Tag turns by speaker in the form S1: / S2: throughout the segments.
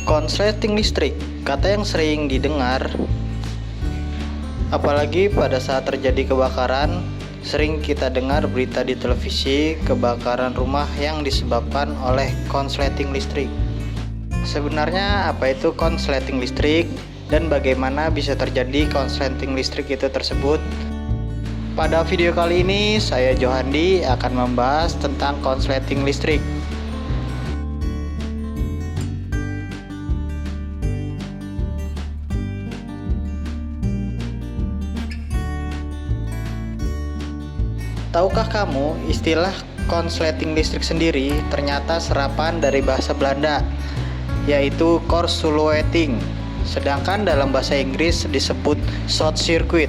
S1: Konsleting listrik, kata yang sering didengar, apalagi pada saat terjadi kebakaran. Sering kita dengar berita di televisi kebakaran rumah yang disebabkan oleh konsleting listrik. Sebenarnya apa itu konsleting listrik dan bagaimana bisa terjadi konsleting listrik itu tersebut? Pada video kali ini saya Johandi akan membahas tentang konsleting listrik. Tahukah kamu istilah konsleting listrik sendiri ternyata serapan dari bahasa Belanda, yaitu kortsluiting, sedangkan dalam bahasa Inggris disebut short circuit.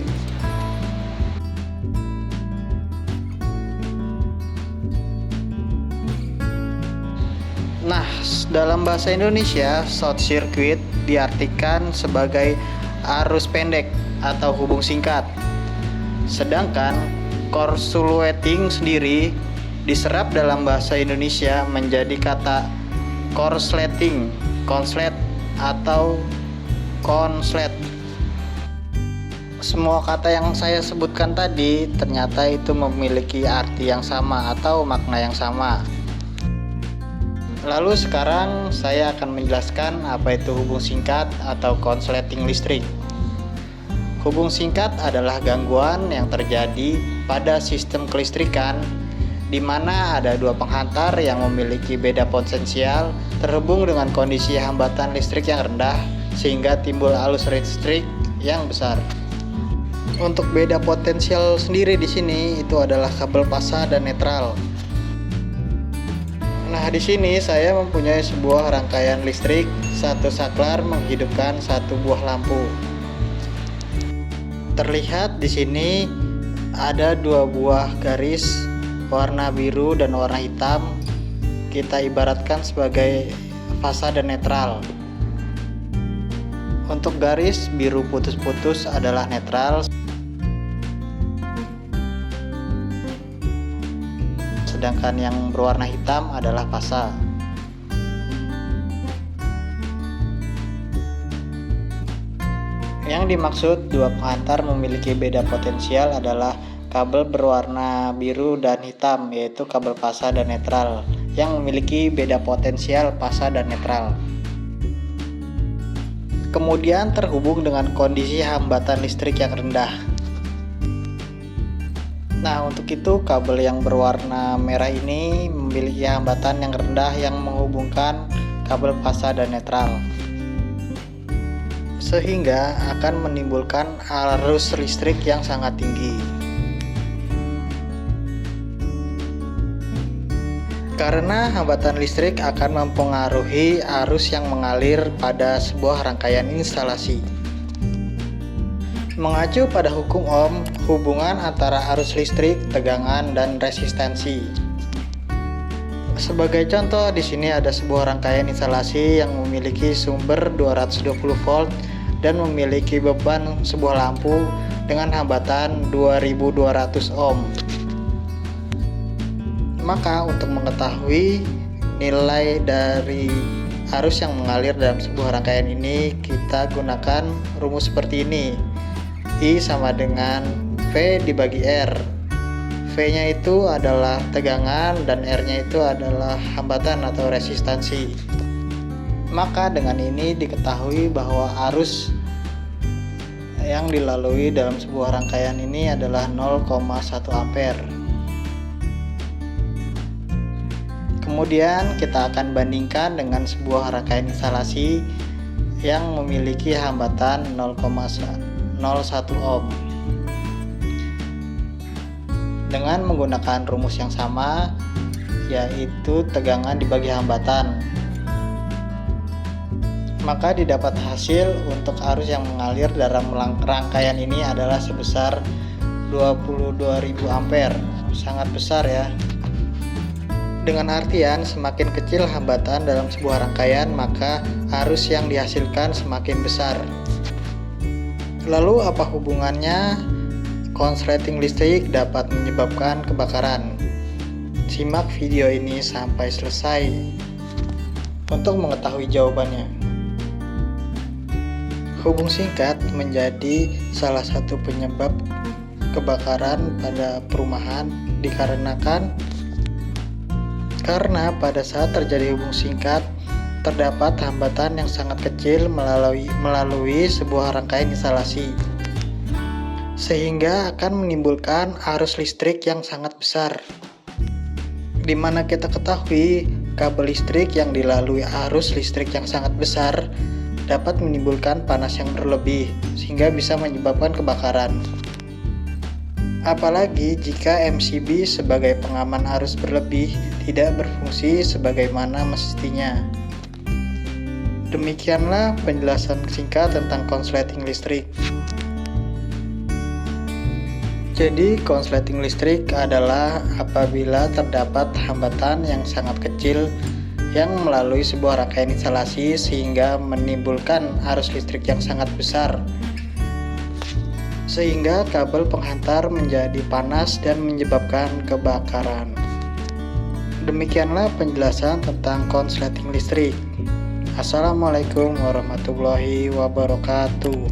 S1: Nah, dalam bahasa Indonesia, short circuit diartikan sebagai arus pendek atau hubung singkat. Sedangkan kortsluiting sendiri diserap dalam bahasa Indonesia menjadi kata korsleting, konslet atau konslet. Semua kata yang saya sebutkan tadi ternyata itu memiliki arti yang sama atau makna yang sama. Lalu sekarang saya akan menjelaskan apa itu hubung singkat atau konsleting listrik. Hubung singkat adalah gangguan yang terjadi pada sistem kelistrikan di mana ada dua penghantar yang memiliki beda potensial terhubung dengan kondisi hambatan listrik yang rendah sehingga timbul arus listrik yang besar. Untuk beda potensial sendiri di sini itu adalah kabel pasah dan netral. Nah, di sini saya mempunyai sebuah rangkaian listrik, satu saklar menghidupkan satu buah lampu. Terlihat di sini ada dua buah garis warna biru dan warna hitam. Kita ibaratkan sebagai fasa dan netral. Untuk garis biru putus-putus adalah netral, sedangkan yang berwarna hitam adalah fasa. Yang dimaksud dua penghantar memiliki beda potensial adalah kabel berwarna biru dan hitam, yaitu kabel fasa dan netral yang memiliki beda potensial fasa dan netral. Kemudian terhubung dengan kondisi hambatan listrik yang rendah. Nah, untuk itu kabel yang berwarna merah ini memiliki hambatan yang rendah yang menghubungkan kabel fasa dan netral, sehingga akan menimbulkan arus listrik yang sangat tinggi. Karena hambatan listrik akan mempengaruhi arus yang mengalir pada sebuah rangkaian instalasi. Mengacu pada hukum Ohm, hubungan antara arus listrik, tegangan, dan resistansi. Sebagai contoh, di sini ada sebuah rangkaian instalasi yang memiliki sumber 220 volt dan memiliki beban sebuah lampu dengan hambatan 2200 ohm. Maka untuk mengetahui nilai dari arus yang mengalir dalam sebuah rangkaian ini, kita gunakan rumus seperti ini. I sama dengan V dibagi R. V-nya itu adalah tegangan dan R-nya itu adalah hambatan atau resistansi. Maka dengan ini diketahui bahwa arus yang dilalui dalam sebuah rangkaian ini adalah 0,1 ampere. Kemudian kita akan bandingkan dengan sebuah rangkaian instalasi yang memiliki hambatan 0,01 ohm. Dengan menggunakan rumus yang sama, yaitu tegangan dibagi hambatan, maka didapat hasil untuk arus yang mengalir dalam rangkaian ini adalah sebesar 22.000 ampere. Sangat besar ya. Dengan artian semakin kecil hambatan dalam sebuah rangkaian, maka arus yang dihasilkan semakin besar. Lalu apa hubungannya konsleting listrik dapat menyebabkan kebakaran? Simak video ini sampai selesai untuk mengetahui jawabannya. Hubung singkat menjadi salah satu penyebab kebakaran pada perumahan dikarenakan karena pada saat terjadi hubung singkat terdapat hambatan yang sangat kecil melalui sebuah rangkaian instalasi, sehingga akan menimbulkan arus listrik yang sangat besar. Di mana kita ketahui kabel listrik yang dilalui arus listrik yang sangat besar dapat menimbulkan panas yang berlebih sehingga bisa menyebabkan kebakaran. Apalagi jika MCB sebagai pengaman arus berlebih tidak berfungsi sebagaimana mestinya. Demikianlah penjelasan singkat tentang konsleting listrik. Jadi, konsleting listrik adalah apabila terdapat hambatan yang sangat kecil yang melalui sebuah rangkaian instalasi sehingga menimbulkan arus listrik yang sangat besar, sehingga kabel penghantar menjadi panas dan menyebabkan kebakaran. Demikianlah penjelasan tentang konsleting listrik. Assalamualaikum warahmatullahi wabarakatuh.